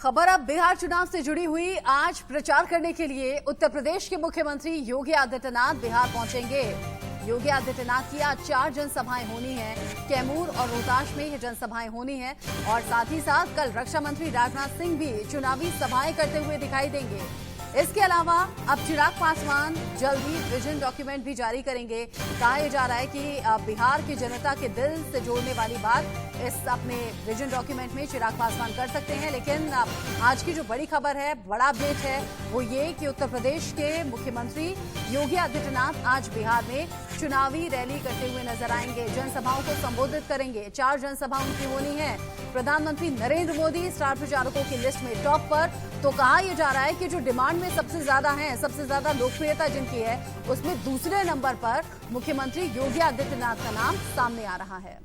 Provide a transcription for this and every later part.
खबर अब बिहार चुनाव से जुड़ी हुई। आज प्रचार करने के लिए उत्तर प्रदेश के मुख्यमंत्री योगी आदित्यनाथ बिहार पहुंचेंगे। योगी आदित्यनाथ की आज 4 जनसभाएं होनी हैं। कैमूर और रोहतास में ये जनसभाएं होनी हैं और साथ ही साथ कल रक्षा मंत्री राजनाथ सिंह भी चुनावी सभाएं करते हुए दिखाई देंगे। इसके अलावा अब चिराग पासवान जल्द ही विजन डॉक्यूमेंट भी जारी करेंगे। कहा जा रहा है कि बिहार की जनता के दिल से जोड़ने वाली बात इस अपने विजन डॉक्यूमेंट में चिराग पासवान कर सकते हैं। लेकिन आज की जो बड़ी खबर है, बड़ा अपडेट है, वो ये कि उत्तर प्रदेश के मुख्यमंत्री योगी आदित्यनाथ आज बिहार में चुनावी रैली करते हुए नजर आएंगे। जनसभाओं को संबोधित करेंगे। 4 जनसभा उनकी होनी है। प्रधानमंत्री नरेंद्र मोदी स्टार प्रचारकों की लिस्ट में टॉप पर। तो कहा यह जा रहा है कि जो डिमांड में सबसे ज्यादा है, सबसे ज्यादा लोकप्रियता जिनकी है, उसमें दूसरे नंबर पर मुख्यमंत्री योगी आदित्यनाथ का नाम सामने आ रहा है।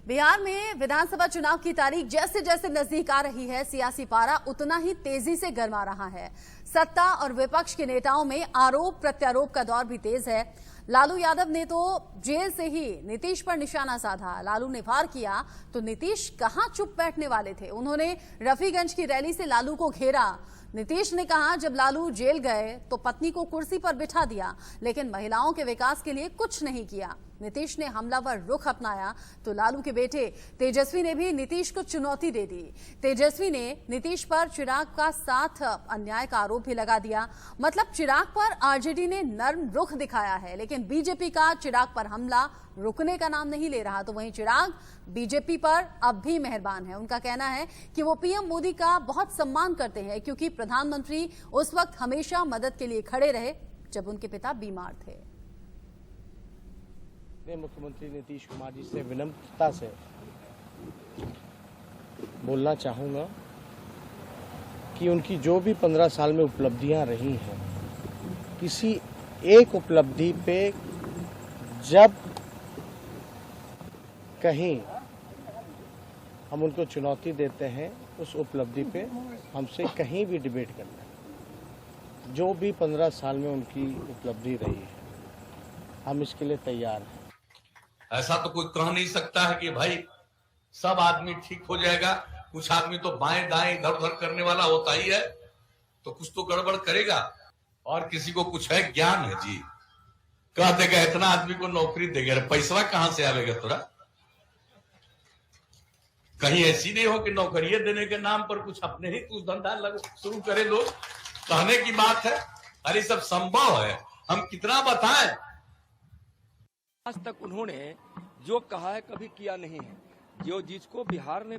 बिहार में विधानसभा चुनाव की तारीख जैसे जैसे नजदीक आ रही है, सियासी पारा उतना ही तेजी से गरमा रहा है। सत्ता और विपक्ष के नेताओं में आरोप प्रत्यारोप का दौर भी तेज है। लालू यादव ने तो जेल से ही नीतीश पर निशाना साधा। लालू ने वार किया तो नीतीश कहां चुप बैठने वाले थे। उन्होंने रफीगंज की रैली से लालू को घेरा। नीतीश ने कहा जब लालू जेल गए तो पत्नी को कुर्सी पर बिठा दिया, लेकिन महिलाओं के विकास के लिए कुछ नहीं किया। नीतीश ने हमलावर रुख अपनाया तो लालू के बेटे तेजस्वी ने भी नीतीश को चुनौती दे दी। तेजस्वी ने नीतीश पर चिराग का साथ अन्याय का आरोप भी लगा दिया। मतलब चिराग पर आरजेडी ने नर्म रुख दिखाया है, लेकिन बीजेपी का चिराग पर हमला रुकने का नाम नहीं ले रहा। तो वहीं चिराग बीजेपी पर अब भी मेहरबान है। उनका कहना है कि वो पीएम मोदी का बहुत सम्मान करते हैं, क्योंकि प्रधानमंत्री उस वक्त हमेशा मदद के लिए खड़े रहे जब उनके पिता बीमार थे। मुख्यमंत्री नीतीश कुमार जी से विनम्रता से बोलना चाहूँगा कि उनकी जो भी 15 साल में उपलब्धियां रही हैं, किसी एक उपलब्धि पे जब कहीं हम उनको चुनौती देते हैं, उस उपलब्धि पे हमसे कहीं भी डिबेट करना है। जो भी 15 साल में उनकी उपलब्धि रही है, हम इसके लिए तैयार हैं। ऐसा तो कोई कह नहीं सकता है कि भाई सब आदमी ठीक हो जाएगा। कुछ आदमी तो बाएं दाएं इधर उधर करने वाला होता ही है, तो कुछ तो गड़बड़ करेगा। और किसी को कुछ है ज्ञान है जी, कह देगा इतना आदमी को नौकरी देगा, पैसा कहां से आवेगा तोरा। कहीं ऐसी नहीं हो कि नौकरियां देने के नाम पर कुछ अपने ही कुछ धंधा शुरू करे लोग। कहने की बात है, अरे सब संभव है, हम कितना बताएं। आज तक उन्होंने जो कहा है कभी किया नहीं है। जो जिसको बिहार ने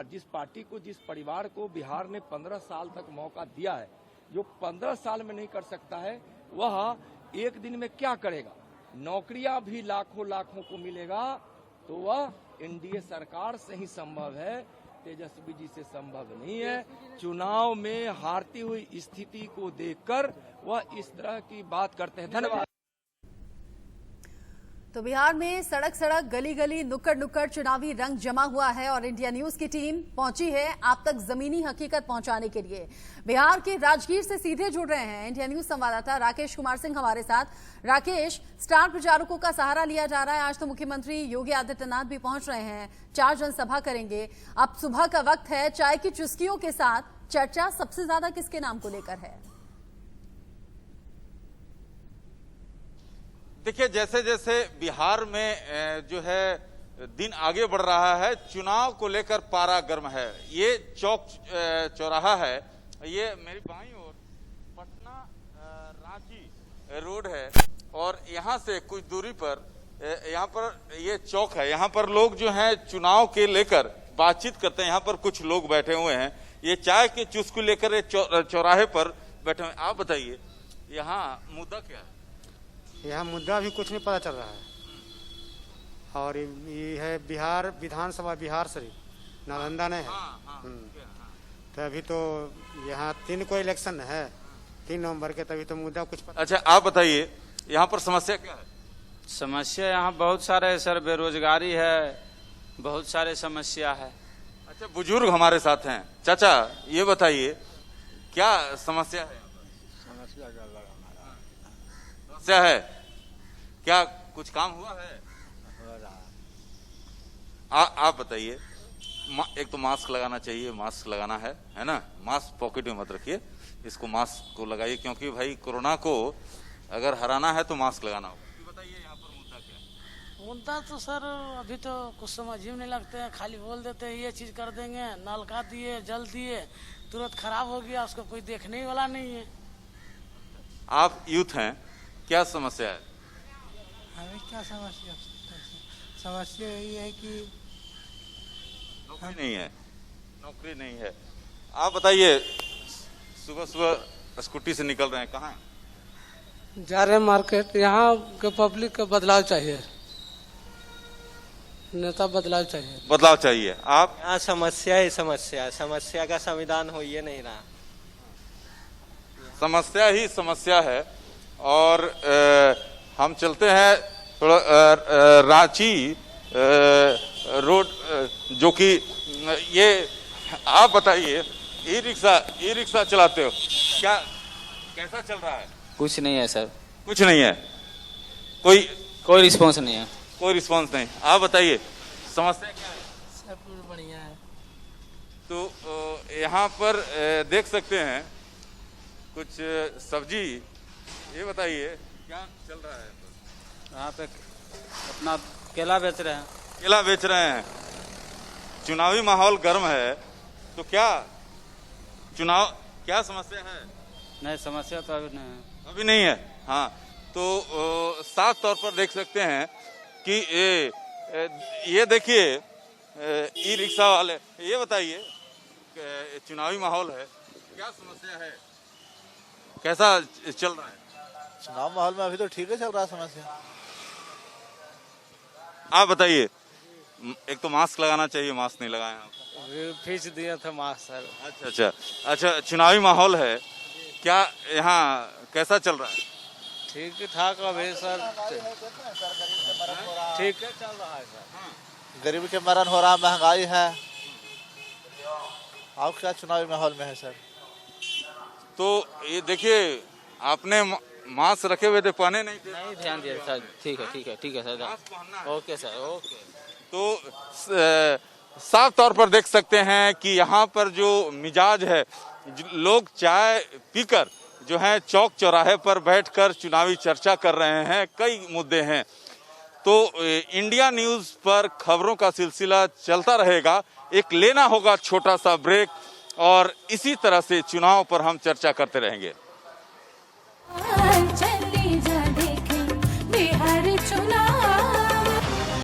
जिस पार्टी को, जिस परिवार को बिहार ने 15 साल तक मौका दिया है, जो 15 साल में नहीं कर सकता है, वह एक दिन में क्या करेगा। नौकरियां भी लाखों लाखों को मिलेगा तो वह एनडीए सरकार से ही संभव है, तेजस्वी जी से संभव नहीं है। चुनाव में हारती हुई स्थिति को देखकर वह इस तरह की बात करते हैं। धन्यवाद। तो बिहार में सड़क सड़क, गली गली, नुक्कड़ नुक्कड़ चुनावी रंग जमा हुआ है और इंडिया न्यूज की टीम पहुंची है आप तक जमीनी हकीकत पहुंचाने के लिए। बिहार के राजगीर से सीधे जुड़ रहे हैं इंडिया न्यूज संवाददाता राकेश कुमार सिंह हमारे साथ। राकेश, स्टार प्रचारकों का सहारा लिया जा रहा है। आज तो मुख्यमंत्री योगी आदित्यनाथ भी पहुंच रहे हैं, 4 जनसभा करेंगे। अब सुबह का वक्त है, चाय की चुस्कियों के साथ चर्चा सबसे ज्यादा किसके नाम को लेकर है? देखिए, जैसे जैसे बिहार में जो है दिन आगे बढ़ रहा है, चुनाव को लेकर पारा गर्म है। ये चौक चौराहा है, ये मेरी बाईं ओर पटना रांची रोड है और यहाँ से कुछ दूरी पर यहाँ पर ये चौक है। यहाँ पर लोग जो हैं चुनाव के लेकर बातचीत करते हैं। यहाँ पर कुछ लोग बैठे हुए हैं, ये चाय के चुस्की लेकर ये चौराहे पर बैठे हुए। आप बताइए यहाँ मुद्दा क्या है? यहाँ मुद्दा भी कुछ नहीं पता चल रहा है। और ये है बिहार विधानसभा, बिहार शरीफ, नालंदा नहीं है। तो अभी तो यहाँ 3 को इलेक्शन है, 3 नवंबर के, तभी तो मुद्दा कुछ पता। अच्छा, आप बताइए यहाँ पर समस्या क्या है? समस्या यहाँ बहुत सारे है सर, बेरोजगारी है, बहुत सारे समस्या है। अच्छा, बुजुर्ग हमारे साथ हैं। चाचा, ये बताइए क्या समस्या है? समस्या है क्या? कुछ काम हुआ है? आप बताइए, एक तो मास्क लगाना चाहिए, मास्क लगाना है ना, मास्क पॉकेट में मत रखिए, इसको मास्क को लगाइए, क्योंकि भाई कोरोना को अगर हराना है तो मास्क लगाना होगा। बताइए यहाँ पर मुद्दा क्या है? मुद्दा तो सर अभी तो कुछ समझ ही नहीं लगते हैं, खाली बोल देते हैं ये चीज कर देंगे, नलका दिए, जल दिए, तुरंत खराब हो गया, उसको कोई देखने वाला नहीं है। आप यूथ हैं, क्या समस्या है? हमें क्या समस्या, समस्या यही है कि नौकरी नहीं है। आप बताइए, सुबह सुबह स्कूटी से निकल रहे हैं, कहाँ हैं? जा रहे मार्केट। यहाँ के पब्लिक का बदलाव चाहिए, नेता बदलाव चाहिए। आप? यहाँ समस्या का समाधान हो ये नहीं रहा, समस्या ही समस्या है। और हम चलते हैं थोड़ा रांची रोड, जो कि ये आप बताइए, ई रिक्शा चलाते हो, क्या कैसा चल रहा है? कुछ नहीं है सर, कुछ नहीं है, कोई रिस्पॉन्स नहीं है। कोई रिस्पांस नहीं। आप बताइए, समस्या क्या है? सब बढ़िया है। तो यहाँ पर देख सकते हैं कुछ सब्जी, ये बताइए क्या चल रहा है? यहाँ पे अपना केला बेच रहे हैं। केला बेच रहे हैं। चुनावी माहौल गर्म है, तो क्या समस्या है? नहीं, समस्या तो अभी नहीं है। हाँ, तो साफ तौर पर देख सकते हैं कि ये देखिए, ई रिक्शा वाले, ये बताइए, चुनावी माहौल है, क्या समस्या है, कैसा चल रहा है? चुनाव माहौल में अभी तो ठीक है चल रहा है समस्या। आप बताइए, एक तो मास्क लगाना चाहिए, मास्क नहीं लगाए आप। फीस दिए थे मास्क सर। अच्छा, चुनावी माहौल है, क्या यहाँ कैसा चल रहा है? ठीक ठाक अभी सर, ठीक है चल रहा है सर। गरीबी के मरण हो रहा, महंगाई है, आप क्या चुनावी माहौल में है सर? तो ये देखिए, आपने मास्क रखे हुए थे, पहने नहीं थे। नहीं ध्यान दिया सर। ठीक है सर। मास्क पहनना है। Okay sir, okay. तो साफ तौर पर देख सकते हैं कि यहाँ पर जो मिजाज है, लोग चाय पीकर जो है चौक चौराहे पर बैठकर चुनावी चर्चा कर रहे हैं, कई मुद्दे हैं। तो इंडिया न्यूज़ पर खबरों का सिलसिला चलता रहेगा। एक लेना होगा छोटा सा ब्रेक, और इसी तरह से चुनाव पर हम चर्चा करते रहेंगे।